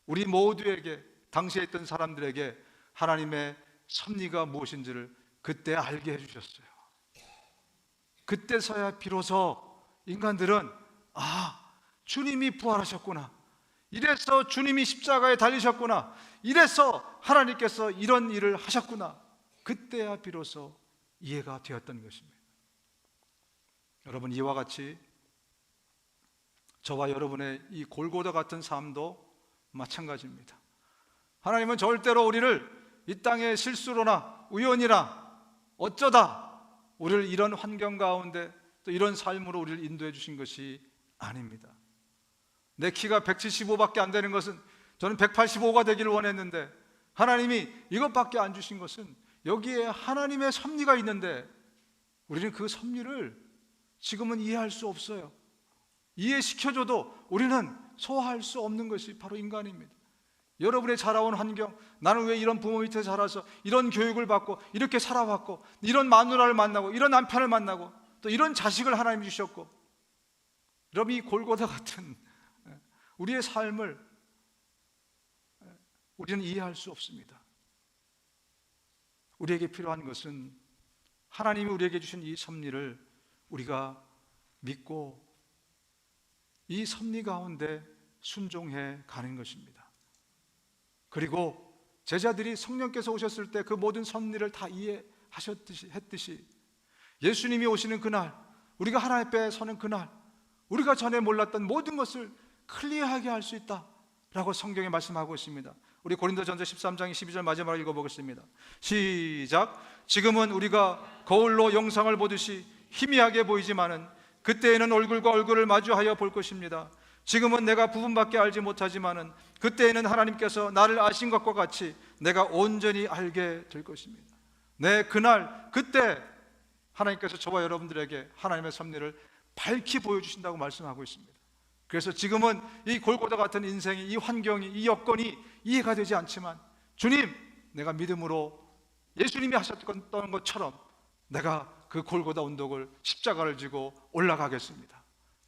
우리 모두에게, 당시에 있던 사람들에게 하나님의 섭리가 무엇인지를 그때 알게 해주셨어요. 그때서야 비로소 인간들은 주님이 부활하셨구나, 이래서 주님이 십자가에 달리셨구나, 이래서 하나님께서 이런 일을 하셨구나, 그때야 비로소 이해가 되었던 것입니다. 여러분, 이와 같이 저와 여러분의 이 골고다 같은 삶도 마찬가지입니다. 하나님은 절대로 우리를 이 땅의 실수로나 우연이나 어쩌다 우리를 이런 환경 가운데 또 이런 삶으로 우리를 인도해 주신 것이 아닙니다. 내 키가 175밖에 안 되는 것은, 저는 185가 되기를 원했는데 하나님이 이것밖에 안 주신 것은 여기에 하나님의 섭리가 있는데 우리는 그 섭리를 지금은 이해할 수 없어요. 이해시켜줘도 우리는 소화할 수 없는 것이 바로 인간입니다. 여러분의 자라온 환경, 나는 왜 이런 부모 밑에 자라서 이런 교육을 받고 이렇게 살아왔고, 이런 마누라를 만나고 이런 남편을 만나고 또 이런 자식을 하나님이 주셨고, 여러분, 이 골고다 같은 우리의 삶을 우리는 이해할 수 없습니다. 우리에게 필요한 것은 하나님이 우리에게 주신 이 섭리를 우리가 믿고 이 섭리 가운데 순종해 가는 것입니다. 그리고 제자들이 성령께서 오셨을 때 그 모든 섭리를 다 이해했듯이 예수님이 오시는 그날, 우리가 하나님 앞에 서는 그날, 우리가 전에 몰랐던 모든 것을 클리어하게 할 수 있다라고 성경에 말씀하고 있습니다. 우리 고린도전서 13장 12절 마지막으로 읽어보겠습니다. 시작. 지금은 우리가 거울로 영상을 보듯이 희미하게 보이지만은 그때에는 얼굴과 얼굴을 마주하여 볼 것입니다. 지금은 내가 부분밖에 알지 못하지만은 그때에는 하나님께서 나를 아신 것과 같이 내가 온전히 알게 될 것입니다. 네, 그날, 그때 하나님께서 저와 여러분들에게 하나님의 섭리를 밝히 보여주신다고 말씀하고 있습니다. 그래서 지금은 이 골고다 같은 인생이, 이 환경이, 이 여건이 이해가 되지 않지만, 주님, 내가 믿음으로 예수님이 하셨던 것처럼 내가 그 골고다 언덕을, 십자가를 지고 올라가겠습니다.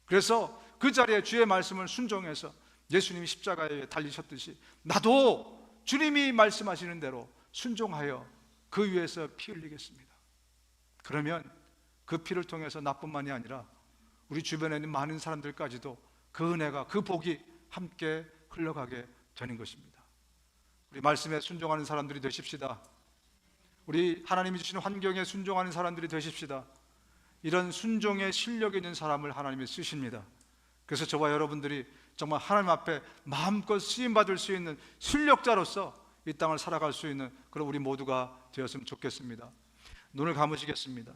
그래서 그 자리에 주의 말씀을 순종해서 예수님이 십자가에 달리셨듯이 나도 주님이 말씀하시는 대로 순종하여 그 위에서 피 흘리겠습니다. 그러면 그 피를 통해서 나뿐만이 아니라 우리 주변에 있는 많은 사람들까지도 그 은혜가, 그 복이 함께 흘러가게 되는 것입니다. 우리 말씀에 순종하는 사람들이 되십시다. 우리 하나님이 주시는 환경에 순종하는 사람들이 되십시다. 이런 순종의 실력이 있는 사람을 하나님이 쓰십니다. 그래서 저와 여러분들이 정말 하나님 앞에 마음껏 쓰임받을 수 있는 실력자로서 이 땅을 살아갈 수 있는 그런 우리 모두가 되었으면 좋겠습니다. 눈을 감으시겠습니다.